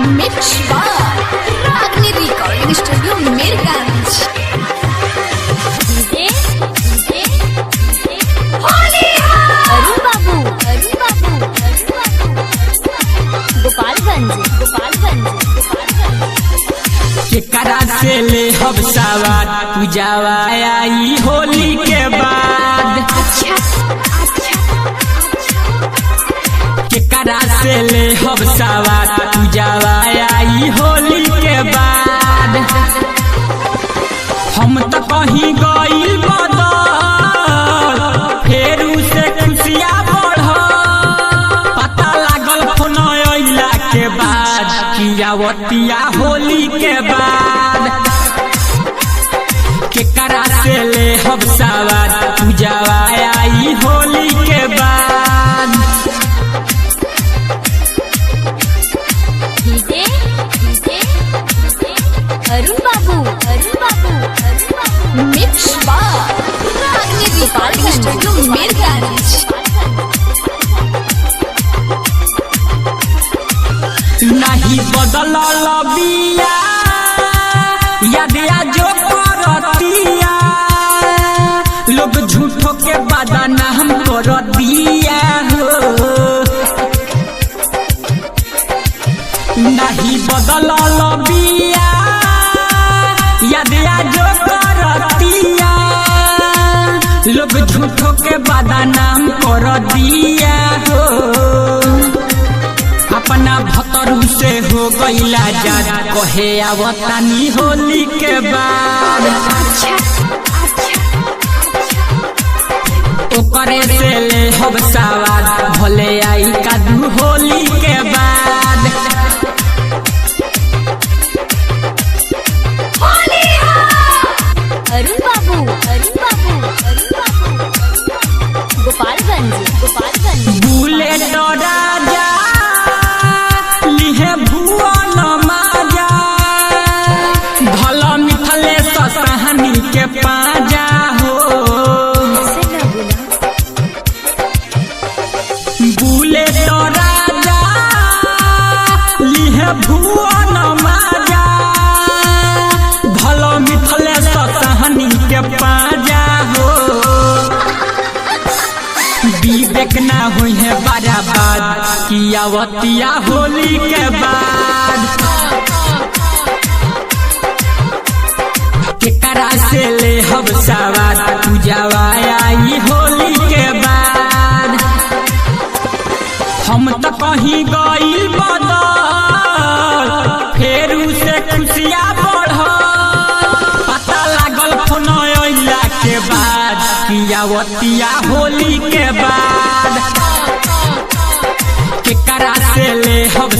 Mix बार रागनी recording studio Mirganj. Arun बाबू गोपालगंज केकरा से ले हम सवार पूजावा आई होली के बाद। केकरा से ले हम सवार पूजावा आई होली के बाद। हम तो कहीं गइल बदल फेरू से खुशियाँ बढ़ पता लागल फोन अइला के बाद कियावतिया होली के बाद। केकरा से ले हम सवार पूजावा आई होली के बाद। अरुण बाबू मिक्स बार रागनी रिकॉर्डिंग स्टूडियो मीरगंज। नहीं बदल बिया यादिया जो करतिया लोग झूठों के बदना हम कर दिया हो। नहीं बदल बिया यादिया जो करतिया लोग झूठों के बदना हम कर दिया हो। अपना भतरू से हो गईला जात कहे आवतानी होली के बाद। ओकरे से ले हम सवार भले आई कादू होली के बाद। अरुण बाबू गोपालगंज बुलेट राजा लिहे भुवन माजा भल मिथले सहानी के पाजा हो। बुलेट राजा लिहे भुवन माजा भल मिथले सहानी के पाजा हो। विवेक ना हुई है बराबर कियावतिया होली के बाद। केकरा से ले हम सवार पूजावा आई होली के बाद। हम तो कहीं गइल बदल फेरू से खुशियाँ बढ़ पता लागल फोन अइला के बाद कियावतिया होली के बाद। केकरा से ले हम